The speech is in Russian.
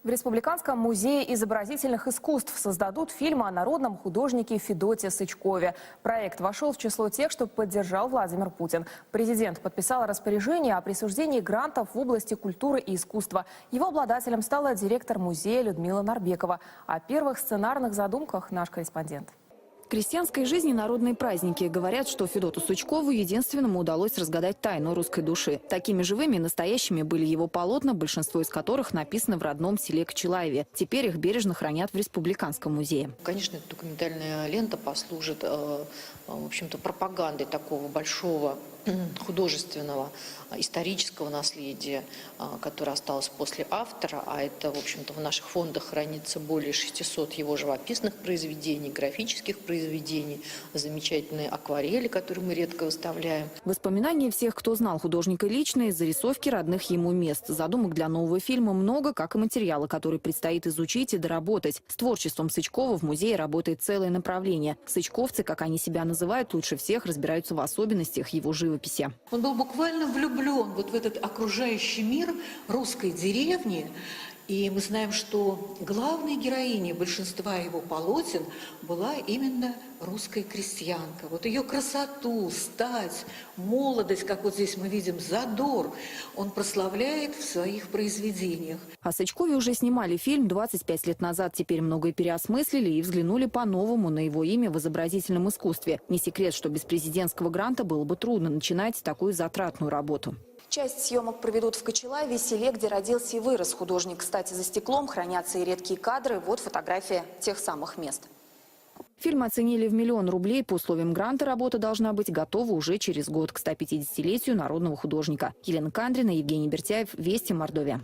В Республиканском музее изобразительных искусств создадут фильм о народном художнике Федоте Сычкове. Проект вошел в число тех, что поддержал Владимир Путин. Президент подписал распоряжение о присуждении грантов в области культуры и искусства. Его обладателем стала директор музея Людмила Нарбекова. О первых сценарных задумках наш корреспондент. В крестьянской жизни народные праздники. Говорят, что Федоту Сычкову единственному удалось разгадать тайну русской души. Такими живыми и настоящими были его полотна, большинство из которых написаны в родном селе Кочелаеве. Теперь их бережно хранят в Республиканском музее. Конечно, эта документальная лента послужит, в общем-то, пропагандой такого большого художественного исторического наследия, которое осталось после автора, а это, в общем-то, в наших фондах хранится более 600 его живописных произведений, графических произведений, замечательные акварели, которые мы редко выставляем. Воспоминания всех, кто знал художника лично, зарисовки родных ему мест. Задумок для нового фильма много, как и материала, который предстоит изучить и доработать. С творчеством Сычкова в музее работает целое направление. Сычковцы, как они себя называют, лучше всех разбираются в особенностях его живописи. Он был буквально влюблен вот в этот окружающий мир русской деревни. И мы знаем, что главной героиней большинства его полотен была именно русская крестьянка. Вот ее красоту, стать, молодость, как вот здесь мы видим, задор, он прославляет в своих произведениях. О Сычкове уже снимали фильм 25 лет назад. Теперь многое переосмыслили и взглянули по-новому на его имя в изобразительном искусстве. Не секрет, что без президентского гранта было бы трудно начинать такую затратную работу. Часть съемок проведут в Кочелаеве, селе, где родился и вырос художник. Кстати, за стеклом хранятся и редкие кадры. Вот фотография тех самых мест. Фильм оценили в 1 000 000 рублей. По условиям гранта работа должна быть готова уже через год к 150-летию народного художника. Елена Кандрина, Евгений Бертяев, Вести, Мордовия.